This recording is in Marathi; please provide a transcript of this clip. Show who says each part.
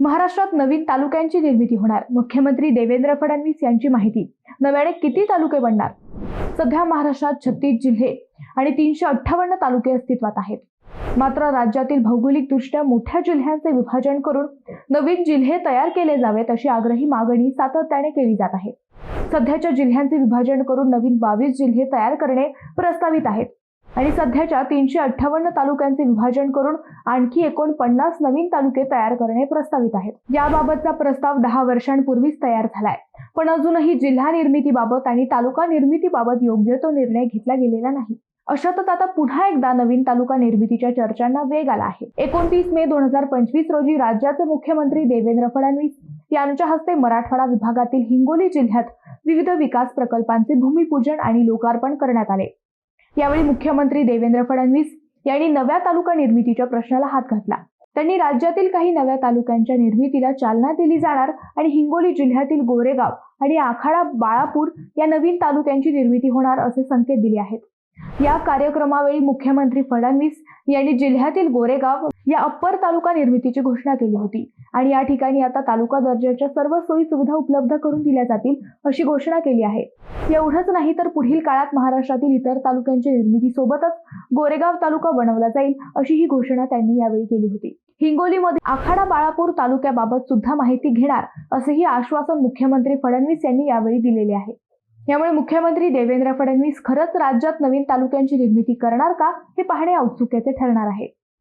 Speaker 1: महाराष्ट्रात नवीन तालुक्यांची निर्मिती होणार. मुख्यमंत्री देवेंद्र फडणवीस यांची माहिती. नव्याने किती तालुके बनणार? सध्या महाराष्ट्रात 36 जिल्हे आणि 358 तालुके अस्तित्वात आहेत. मात्र राज्यातील भौगोलिकदृष्ट्या मोठ्या जिल्ह्यांचे विभाजन करून नवीन जिल्हे तयार केले जावेत अशी आग्रही मागणी सातत्याने केली जात आहे. सध्याच्या जिल्ह्यांचे विभाजन करून नवीन 22 जिल्हे तयार करणे प्रस्तावित आहेत आणि सध्याच्या 358 तालुक्यांचे विभाजन करून आणखी 49 नवीन तालुके तयार करणे प्रस्तावित आहेत. याबाबतचा प्रस्ताव 10 वर्षांपूर्वीच तयार झालाय, पण अजूनही जिल्हा निर्मितीबाबत आणि तालुका निर्मितीबाबत योग्य तो निर्णय घेतला गेलेला नाही. अशातच आता पुन्हा एकदा नवीन तालुका निर्मितीच्या चर्चांना वेग आला आहे. 29 मे 2025 रोजी राज्याचे मुख्यमंत्री देवेंद्र फडणवीस यांच्या हस्ते मराठवाडा विभागातील हिंगोली जिल्ह्यात विविध विकास प्रकल्पांचे भूमिपूजन आणि लोकार्पण करण्यात आले. यावेळी मुख्यमंत्री देवेंद्र फडणवीस यांनी नव्या तालुका निर्मितीच्या प्रश्नाला हात घातला. त्यांनी राज्यातील काही नव्या तालुक्यांच्या निर्मितीला चालना दिली जाणार आणि हिंगोली जिल्ह्यातील गोरेगाव आणि आखाडा बाळापूर या नवीन तालुक्यांची निर्मिती होणार असे संकेत दिले आहेत. या कार्यक्रमावेळी मुख्यमंत्री फडणवीस यांनी जिल्ह्यातील गोरेगाव या अप्पर तालुका निर्मितीची घोषणा केली होती आणि या ठिकाणी आता तालुका दर्जाच्या सर्व सोयी सुविधा उपलब्ध करून दिल्या जातील अशी घोषणा केली आहे. एवढंच नाही तर पुढील काळात महाराष्ट्रातील इतर तालुक्यांच्या निर्मितीसोबतच गोरेगाव तालुका बनवला जाईल अशी ही घोषणा त्यांनी यावेळी केली होती. हिंगोलीमध्ये आखाडा बाळापूर तालुक्याबाबत सुद्धा माहिती घेणार असेही आश्वासन मुख्यमंत्री फडणवीस यांनी यावेळी दिलेले आहे. यामुळे मुख्यमंत्री देवेंद्र फडणवीस खरंच राज्यात नवीन तालुक्यांची निर्मिती करणार का हे पाहणे औत्सुक्याचे ठरणार आहे.